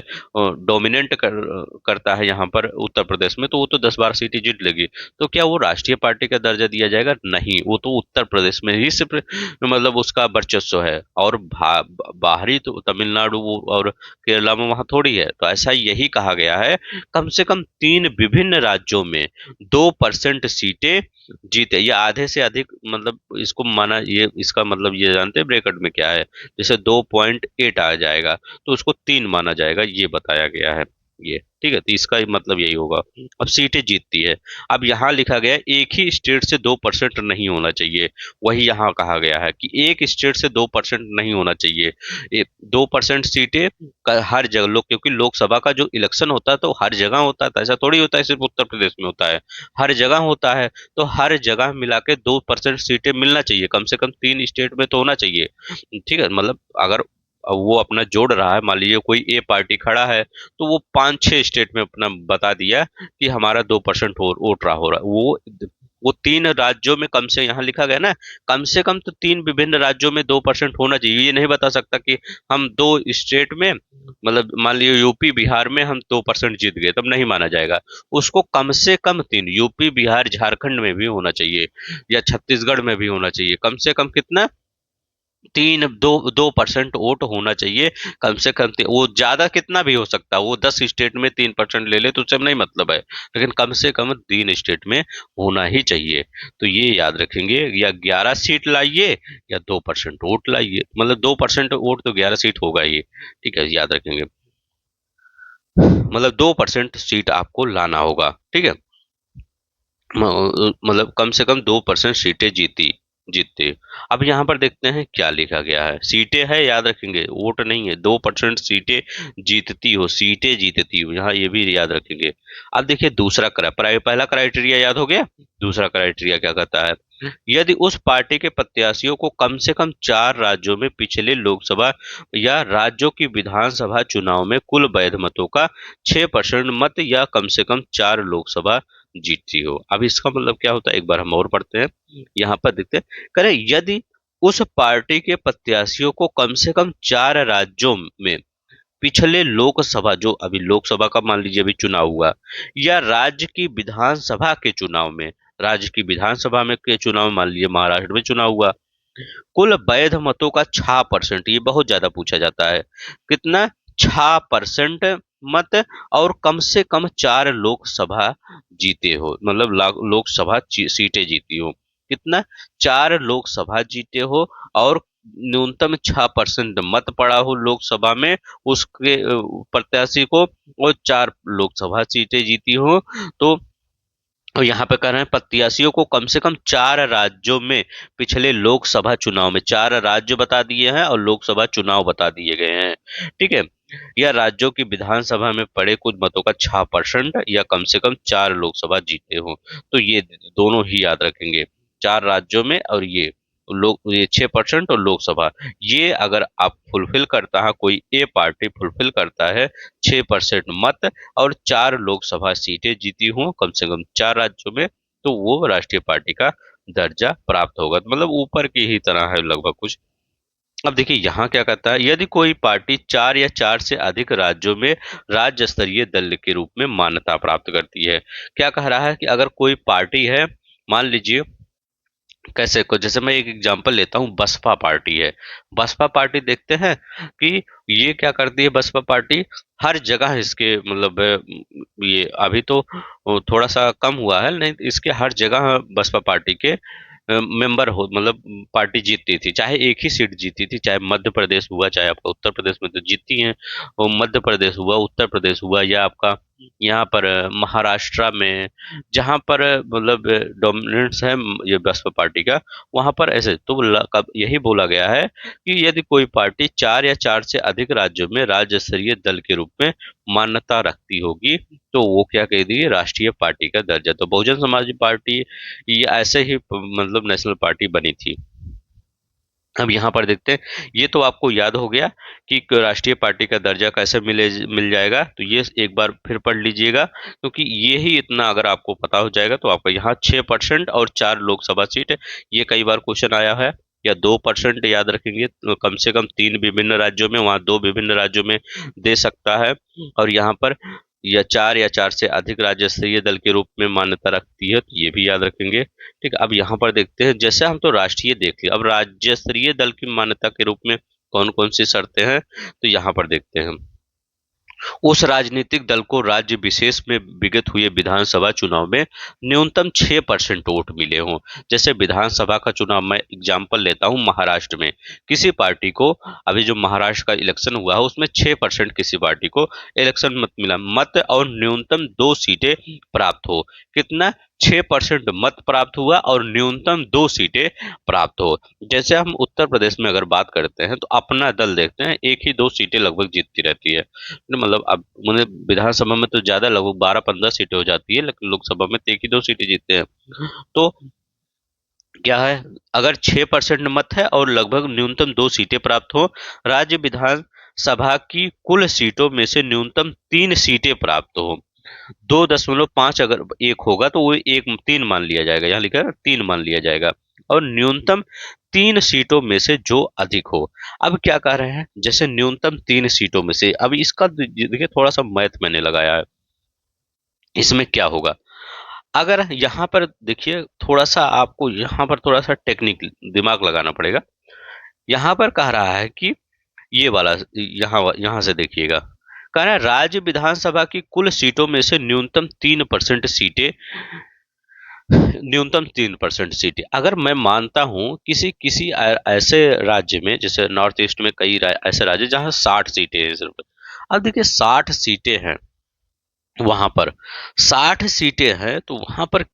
S1: डोमिनेंट करता है यहाँ पर उत्तर प्रदेश में, तो वो तो 10-12 सीटें जीत लेगी। तो क्या वो राष्ट्रीय पार्टी का दर्जा दिया जाएगा? नहीं, वो तो उत्तर प्रदेश में ही सिर्फ मतलब उसका वर्चस्व है, और बाहरी तो तमिलनाडु और केरला में वहां थोड़ी है। तो ऐसा यही कहा गया है, कम से कम तीन विभिन्न राज्यों में 2% सीटें जीते, या आधे से अधिक, मतलब इसको माना, ये इसका मतलब ये जानते हैं ब्रैकेट में क्या है, जैसे 2.8 आ जाएगा तो उसको तीन माना जाएगा, ये बताया गया है ये। ठीक है, तो इसका मतलब यही होगा। अब सीटें जीतती है। अब यहाँ लिखा गया है एक ही स्टेट से 2% नहीं होना चाहिए। वही यहाँ कहा गया है कि एक स्टेट से 2% नहीं होना चाहिए। 2% सीटें हर जगह लोग, क्योंकि लोकसभा का जो इलेक्शन होता है तो हर जगह होता है, तो ऐसा थोड़ी होता है सिर्फ उत्तर प्रदेश में होता है, हर जगह होता है। तो हर जगह मिला के 2% सीटें मिलना चाहिए, कम से कम तीन स्टेट में तो होना चाहिए। ठीक है, मतलब अगर वो अपना जोड़ रहा है, मान लीजिए कोई ए पार्टी खड़ा है, तो वो 5-6 स्टेट में अपना बता दिया कि हमारा 2% वोट रहा हो रहा है, वो तीन राज्यों में, कम से, यहाँ लिखा गया ना, कम से कम तो तीन विभिन्न राज्यों में 2% होना चाहिए। ये नहीं बता सकता कि हम दो स्टेट में, मतलब मान लीजिए यूपी बिहार में हम 2% जीत गए, तब नहीं माना जाएगा। उसको कम से कम तीन, यूपी बिहार झारखंड में भी होना चाहिए, या छत्तीसगढ़ में भी होना चाहिए, कम से कम कितना, तीन, 2% वोट होना चाहिए कम से कम। वो ज्यादा कितना भी हो सकता है, वो 10 स्टेट में 3% ले ले तो उससे नहीं मतलब है, लेकिन कम से कम तीन स्टेट में होना ही चाहिए। तो ये याद रखेंगे, या 11 सीट लाइए या 2% वोट लाइए, मतलब 2% वोट तो 11 सीट होगा ही। ठीक है, याद रखेंगे, मतलब 2% सीट आपको लाना होगा। ठीक है, मतलब कम से कम 2% सीटें जीतते। अब यहाँ पर देखते हैं क्या लिखा गया है। सीटें है, याद रखेंगे, वोट नहीं है। 2% सीटें जीतती हो, सीटें जीतती हो, यहाँ ये भी याद रखेंगे। अब देखिए दूसरा पहला क्राइटेरिया याद हो गया। दूसरा क्राइटेरिया क्या कहता है? यदि उस पार्टी के प्रत्याशियों को कम से कम 4 राज्यों में पिछले लोकसभा या राज्यों की विधानसभा चुनाव में कुल वैध मतों का 6% मत, या कम से कम 4 लोकसभा जीती हो। अब इसका मतलब क्या होता है, एक बार हम और पढ़ते हैं। यहाँ पर देखते हैं, करें, यदि उस पार्टी के प्रत्याशियों को कम से कम 4 राज्यों में पिछले लोकसभा, जो अभी लोकसभा का मान लीजिए अभी चुनाव हुआ, या राज्य की विधानसभा के चुनाव में, राज्य की विधानसभा में के चुनाव, मान लीजिए महाराष्ट्र में चुनाव हुआ, कुल वैध मतों का 6%, ये बहुत ज्यादा पूछा जाता है, कितना, 6% मत, और कम से कम 4 लोकसभा जीते हो, मतलब लोकसभा सीटें जीती हो, कितना, 4 लोकसभा जीते हो, और न्यूनतम 6% मत पड़ा हो लोकसभा में उसके प्रत्याशी को, और 4 लोकसभा सीटें जीती हो, तो और यहाँ पे कह रहे हैं प्रत्याशियों को कम से कम 4 राज्यों में पिछले लोकसभा चुनाव में, 4 राज्य बता दिए हैं और लोकसभा चुनाव बता दिए गए हैं, ठीक है, या राज्यों की विधानसभा में पड़े कुछ मतों का 6% या कम से कम 4 लोकसभा जीते हो, तो ये दोनों ही याद रखेंगे, 4 राज्यों में, और ये 6% और लोकसभा, ये अगर आप फुलफिल करता है, कोई ए पार्टी फुलफिल करता है 6% मत और 4 लोकसभा सीटें जीती हों कम से कम 4 राज्यों में, तो वो राष्ट्रीय पार्टी का दर्जा प्राप्त होगा, तो मतलब ऊपर की ही तरह है लगभग कुछ। अब देखिए यहाँ क्या कहता है, यदि कोई पार्टी 4 या 4 से अधिक राज्यों में राज्य स्तरीय दल के रूप में मान्यता प्राप्त करती है, क्या कह रहा है कि अगर कोई पार्टी है, मान लीजिए, कैसे को, जैसे मैं एक एग्जांपल लेता हूँ, बसपा पार्टी है, बसपा पार्टी देखते हैं कि ये क्या करती है, बसपा पार्टी हर जगह इसके मतलब ये अभी तो थोड़ा सा कम हुआ है, नहीं तो इसके हर जगह बसपा पार्टी के मेंबर हो, मतलब पार्टी जीतती थी, चाहे एक ही सीट जीती थी, चाहे मध्य प्रदेश हुआ, चाहे आपका उत्तर प्रदेश में तो जीतती हैं, वो मध्य प्रदेश हुआ, उत्तर प्रदेश हुआ, या आपका यहाँ पर महाराष्ट्र में, जहाँ पर मतलब डोमिनेंस है ये बसपा पार्टी का, वहां पर ऐसे तो यही बोला गया है कि यदि कोई पार्टी 4 या 4 से अधिक राज्यों में राज्य स्तरीय दल के रूप में मान्यता रखती होगी, तो वो क्या कह दी, राष्ट्रीय पार्टी का दर्जा, तो बहुजन समाज पार्टी ये ऐसे ही मतलब नेशनल पार्टी बनी थी। अब यहाँ पर देखते हैं, ये तो आपको याद हो गया कि राष्ट्रीय पार्टी का दर्जा कैसे मिल जाएगा, तो ये एक बार फिर पढ़ लीजिएगा, क्योंकि ये ही इतना अगर आपको पता हो जाएगा तो आपका यहाँ 6% और 4 लोकसभा सीट, ये कई बार क्वेश्चन आया है, या 2% याद रखेंगे, तो कम से कम 3 विभिन्न राज्यों में, वहाँ 2 विभिन्न राज्यों में दे सकता है, और यहाँ पर या 4 से अधिक राज्य स्तरीय दल के रूप में मान्यता रखती है, तो ये भी याद रखेंगे, ठीक है। अब यहाँ पर देखते हैं, जैसे हम तो राष्ट्रीय देख लिया, अब राज्य स्तरीय दल की मान्यता के रूप में कौन कौन सी शर्तें हैं, तो यहाँ पर देखते हैं, उस राजनीतिक दल को राज्य विशेष में विगत हुए विधानसभा चुनाव में न्यूनतम 6% वोट मिले हों, जैसे विधानसभा का चुनाव, मैं एग्जाम्पल लेता हूं, महाराष्ट्र में किसी पार्टी को, अभी जो महाराष्ट्र का इलेक्शन हुआ है उसमें 6% किसी पार्टी को इलेक्शन मत मिला, मत और न्यूनतम 2 सीटें प्राप्त हो, कितना, 6% मत प्राप्त हुआ और न्यूनतम 2 सीटें प्राप्त हो। जैसे हम उत्तर प्रदेश में अगर बात करते हैं तो अपना दल देखते हैं, एक ही 2 सीटें लगभग जीतती रहती है, मतलब अब उन्हें विधानसभा में तो ज्यादा लगभग 12-15 सीटें हो जाती है, लेकिन लोकसभा में तो एक ही 2 सीटें जीतते हैं, तो क्या है, अगर 6% मत है और लगभग न्यूनतम 2 सीटें प्राप्त हो, राज्य विधानसभा की कुल सीटों में से न्यूनतम 3 सीटें प्राप्त हो, 2.5 अगर एक होगा तो वो एक 3 मान लिया जाएगा, यहाँ लिखा है 3 मान लिया जाएगा, और न्यूनतम 3 सीटों में से जो अधिक हो। अब क्या कह रहे हैं, जैसे न्यूनतम 3 सीटों में से, अब इसका देखिए थोड़ा सा मैथ मैंने लगाया है, इसमें क्या होगा, अगर यहाँ पर देखिए, थोड़ा सा आपको यहाँ पर थोड़ा सा टेक्निक दिमाग लगाना पड़ेगा, यहाँ पर कह रहा है कि ये वाला, यहाँ यहाँ से देखिएगा, कह रहा है राज्य विधानसभा की कुल सीटों में से न्यूनतम 3% सीटें, अगर मैं मानता हूं किसी किसी ऐसे राज्य में, जैसे नॉर्थ ईस्ट में कई ऐसे राज्य जहां 60 सीटें हैं सिर्फ, अब देखिए 60 सीटें हैं वहां पर, 60 सीटें हैं तो वहां पर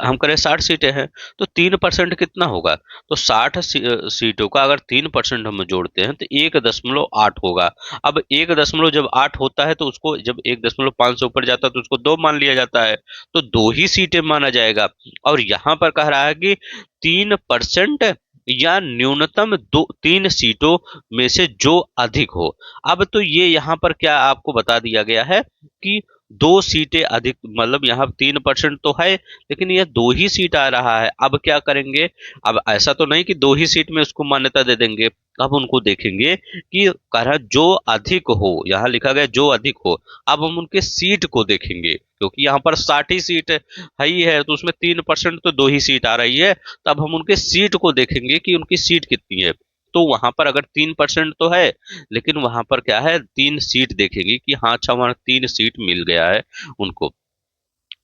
S1: हम करें 60 सीटें हैं, तो 3% कितना होगा, तो 60 सीटों का अगर 3% हम जोड़ते हैं तो 1.8 होगा। अब 1.8 होता है तो उसको जब 1.5 से ऊपर जाता है तो उसको 2 मान लिया जाता है, तो 2 ही सीटें माना जाएगा, और यहाँ पर कह रहा है कि 3% या न्यूनतम 3 सीटों में से जो अधिक हो। अब तो ये यहाँ पर क्या आपको बता दिया गया है कि दो सीटें अधिक, मतलब यहाँ 3% तो है, लेकिन ये दो ही सीट आ रहा है। अब क्या करेंगे? अब ऐसा तो नहीं कि दो ही सीट में उसको मान्यता दे देंगे। अब उनको देखेंगे कि कह जो अधिक हो, यहाँ लिखा गया जो अधिक हो। अब हम उनके सीट को देखेंगे, क्योंकि यहाँ पर 60 ही सीट है ही है, तो उसमें 3% तो दो ही सीट आ रही है। तब हम उनके सीट को देखेंगे कि उनकी सीट कितनी है। तो वहां पर अगर 3% तो है, लेकिन वहां पर क्या है, 3 सीट देखेंगे कि हाँ अच्छा वहां 3 सीट मिल गया है उनको।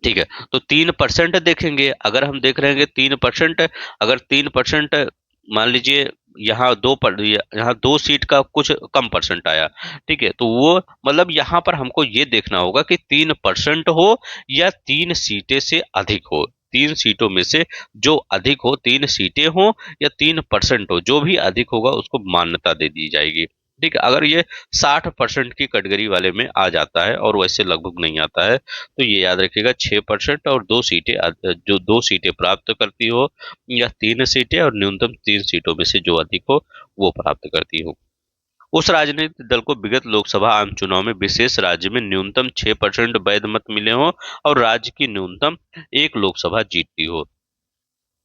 S1: ठीक है, तो 3% देखेंगे। अगर हम देख रहे हैं कि 3%, अगर 3% मान लीजिए यहाँ यहाँ 2 सीट का कुछ कम परसेंट आया। ठीक है, तो वो मतलब यहाँ पर हमको ये देखना होगा कि 3% हो या 3 सीटें से अधिक हो। 3 सीटों में से जो अधिक हो, 3 सीटें हो या 3% हो, जो भी अधिक होगा उसको मान्यता दे दी जाएगी। ठीक है, अगर ये 60% की कैटेगरी वाले में आ जाता है और वैसे लगभग नहीं आता है, तो ये याद रखिएगा 6% और 2 सीटें, जो 2 सीटें प्राप्त करती हो या 3 सीटें, और न्यूनतम 3 सीटों में से जो अधिक हो वो प्राप्त करती हो। उस राजनीतिक दल को विगत लोकसभा आम चुनाव में विशेष राज्य में न्यूनतम 6% वैध मत मिले हो और राज्य की न्यूनतम एक लोकसभा जीतती हो।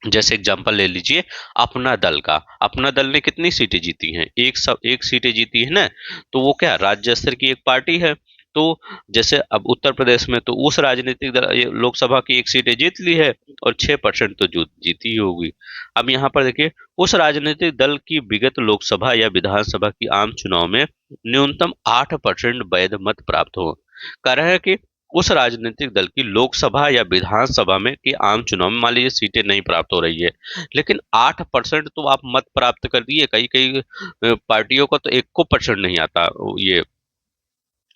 S1: जैसे एग्जांपल ले लीजिए अपना दल का। अपना दल ने कितनी सीटें जीती हैं? एक सीटें जीती है ना। तो वो क्या राज्य स्तर की एक पार्टी है। तो जैसे अब उत्तर प्रदेश में तो उस राजनीतिक दल ये लोकसभा की एक सीटें जीत ली है और 6% तो जीती ही होगी। अब यहाँ पर देखिए उस राजनीतिक दल की विगत लोकसभा या विधानसभा की आम चुनाव में न्यूनतम 8% वैध मत प्राप्त हो। कारण है कि उस राजनीतिक दल की लोकसभा या विधानसभा में के आम चुनाव में मान लीजिए सीटें नहीं प्राप्त हो रही है, लेकिन 8% तो आप मत प्राप्त कर दिए। कई कई पार्टियों का तो 1% नहीं आता ये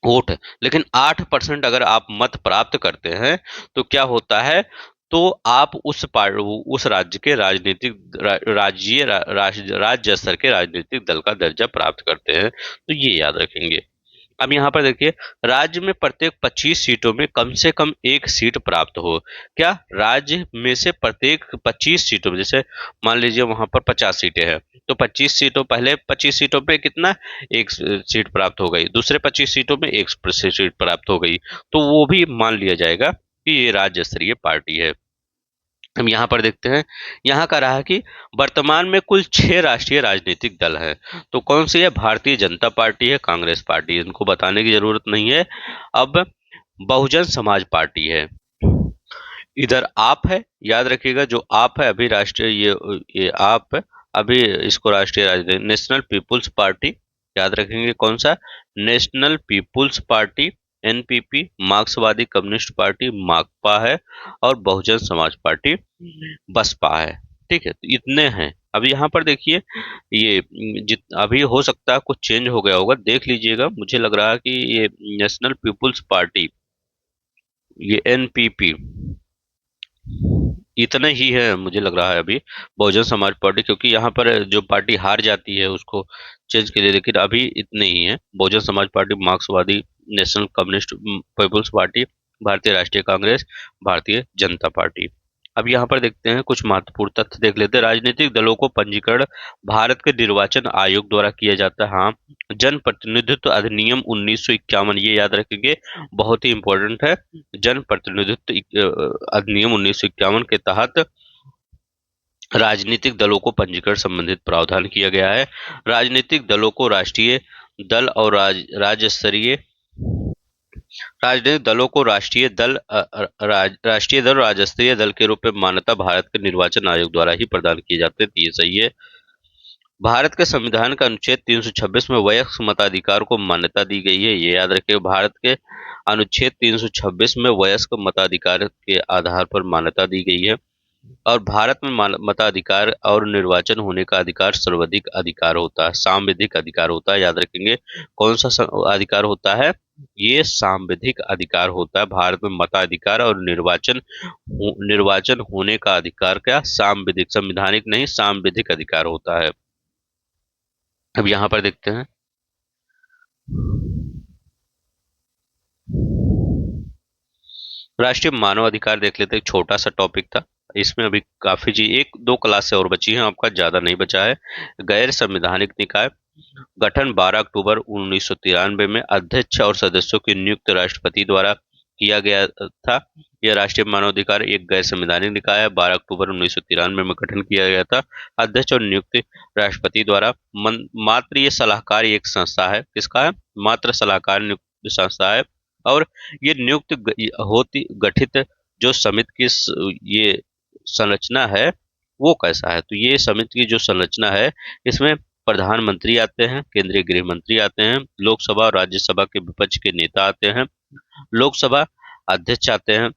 S1: वोट, लेकिन 8% अगर आप मत प्राप्त करते हैं तो क्या होता है, तो आप उस राज्य के राजनीतिक राज्य स्तर के राजनीतिक दल का दर्जा प्राप्त करते हैं। तो ये याद रखेंगे। अब यहाँ पर देखिए राज्य में प्रत्येक 25 सीटों में कम से कम एक सीट प्राप्त हो। क्या राज्य में से प्रत्येक 25 सीटों में, जैसे मान लीजिए वहां पर 50 सीटें हैं, तो 25 सीटों, पहले 25 सीटों पे कितना, एक सीट प्राप्त हो गई, दूसरे 25 सीटों में एक सीट प्राप्त हो गई, तो वो भी मान लिया जाएगा कि ये राज्य स्तरीय पार्टी है। हम यहाँ पर देखते हैं, यहाँ का रहा कि वर्तमान में कुल 6 राष्ट्रीय राजनीतिक दल हैं। तो कौन सी है? भारतीय जनता पार्टी है, कांग्रेस पार्टी है, इनको बताने की जरूरत नहीं है। अब बहुजन समाज पार्टी है, इधर आप है, याद रखिएगा जो आप है अभी राष्ट्रीय, ये आप है अभी, इसको राष्ट्रीय राजनीति नेशनल पीपुल्स पार्टी, याद रखेंगे कौन सा, नेशनल पीपुल्स पार्टी एनपीपी, मार्क्सवादी कम्युनिस्ट पार्टी माकपा है, और बहुजन समाज पार्टी बसपा है। ठीक है, तो इतने हैं। अब यहाँ पर देखिए ये जित अभी हो सकता है कुछ चेंज हो गया होगा, देख लीजिएगा। मुझे लग रहा है कि ये नेशनल पीपुल्स पार्टी, ये एनपीपी, इतने ही है मुझे लग रहा है अभी। बहुजन समाज पार्टी, क्योंकि यहाँ पर जो पार्टी हार जाती है उसको चेंज के लिए, लेकिन अभी इतने ही हैं। बहुजन समाज पार्टी, मार्क्सवादी, नेशनल कम्युनिस्ट पीपुल्स पार्टी, भारतीय राष्ट्रीय कांग्रेस, भारतीय जनता पार्टी। अब यहाँ पर देखते हैं कुछ महत्वपूर्ण तथ्य देख लेते हैं। राजनीतिक दलों को पंजीकरण भारत के निर्वाचन आयोग द्वारा किया जाता है। हाँ, जन प्रतिनिधित्व अधिनियम 1951, ये याद रखेंगे, बहुत ही इंपॉर्टेंट है। जन प्रतिनिधित्व अधिनियम 1951 के तहत राजनीतिक दलों को पंजीकरण संबंधित प्रावधान किया गया है। राजनीतिक दलों को राष्ट्रीय दल और राज्य स्तरीय राजनीतिक दलों को राष्ट्रीय दल और राज्य स्तरीय दल के रूप में मान्यता भारत के निर्वाचन आयोग द्वारा ही प्रदान किए जाते हैं। ये सही है। भारत के संविधान का अनुच्छेद 326 में वयस्क मताधिकार को मान्यता दी गई है। ये याद रखिए, भारत के अनुच्छेद 326 में वयस्क मताधिकार के आधार पर मान्यता दी गई है। और भारत में मताधिकार और निर्वाचन होने का अधिकार सर्वाधिक अधिकार होता है, सांविधिक अधिकार होता है। याद रखेंगे कौन सा अधिकार होता है, ये सांविधिक अधिकार होता है। भारत में मताधिकार और निर्वाचन होने का अधिकार क्या, सांविधिक, संवैधानिक नहीं, सांविधिक अधिकार होता है। अब यहाँ पर देखते हैं राष्ट्रीय मानव अधिकार, देख लेते हैं। एक छोटा सा टॉपिक था, इसमें अभी काफी जी 1-2 क्लास से और बची हैं, आपका ज्यादा नहीं बचा है। गैर संवैधानिक निकाय गठन 12 अक्टूबर 1993 में अध्यक्ष और सदस्यों की नियुक्त राष्ट्रपति द्वारा किया गया था। यह राष्ट्रीय मानवाधिकार एक गैर संवैधानिक निकाय है। 12 अक्टूबर 1993 में गठन किया गया था। अध्यक्ष और नियुक्त राष्ट्रपति द्वारा। मात्र ये सलाहकार एक संस्था है। किसका है? मात्र सलाहकार नियुक्त संस्था है। और ये नियुक्त होती गठित जो समिति की ये संरचना है वो कैसा है? तो ये समिति की जो संरचना है इसमें प्रधानमंत्री आते हैं, केंद्रीय गृह मंत्री आते हैं, लोकसभा और राज्यसभा के विपक्ष के नेता आते हैं, लोकसभा अध्यक्ष आते हैं,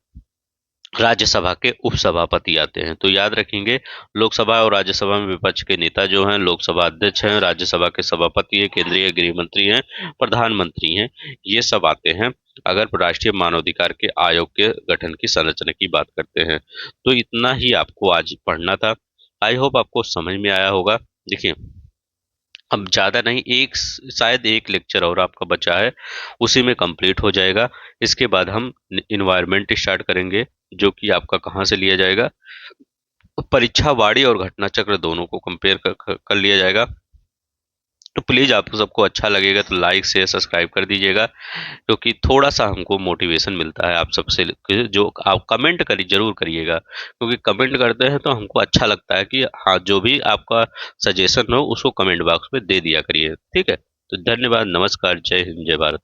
S1: राज्यसभा के उपसभापति आते हैं। तो याद रखेंगे, लोकसभा और राज्यसभा में विपक्ष के नेता जो हैं लोकसभा अध्यक्ष हैं, राज्यसभा के सभापति हैं, केंद्रीय गृह मंत्री हैं, प्रधानमंत्री हैं, ये सब आते हैं अगर राष्ट्रीय मानवाधिकार के आयोग के गठन की संरचना की बात करते हैं। तो इतना ही आपको आज पढ़ना था। आई होप आपको समझ में आया होगा। देखिए, अब ज़्यादा नहीं, शायद एक लेक्चर और आपका बचा है, उसी में कंप्लीट हो जाएगा। इसके बाद हम इन्वायरमेंट स्टार्ट करेंगे, जो कि आपका कहाँ से लिया जाएगा, परीक्षा वाणी और घटना चक्र दोनों को कंपेयर कर लिया जाएगा। तो प्लीज़ आपको सबको अच्छा लगेगा तो लाइक शेयर सब्सक्राइब कर दीजिएगा, क्योंकि थोड़ा सा हमको मोटिवेशन मिलता है आप सबसे। जो आप कमेंट करिए, जरूर करिएगा, क्योंकि कमेंट करते हैं तो हमको अच्छा लगता है कि हाँ, जो भी आपका सजेशन हो उसको कमेंट बॉक्स में दे दिया करिए। ठीक है, तो धन्यवाद, नमस्कार, जय हिंद, जय भारत।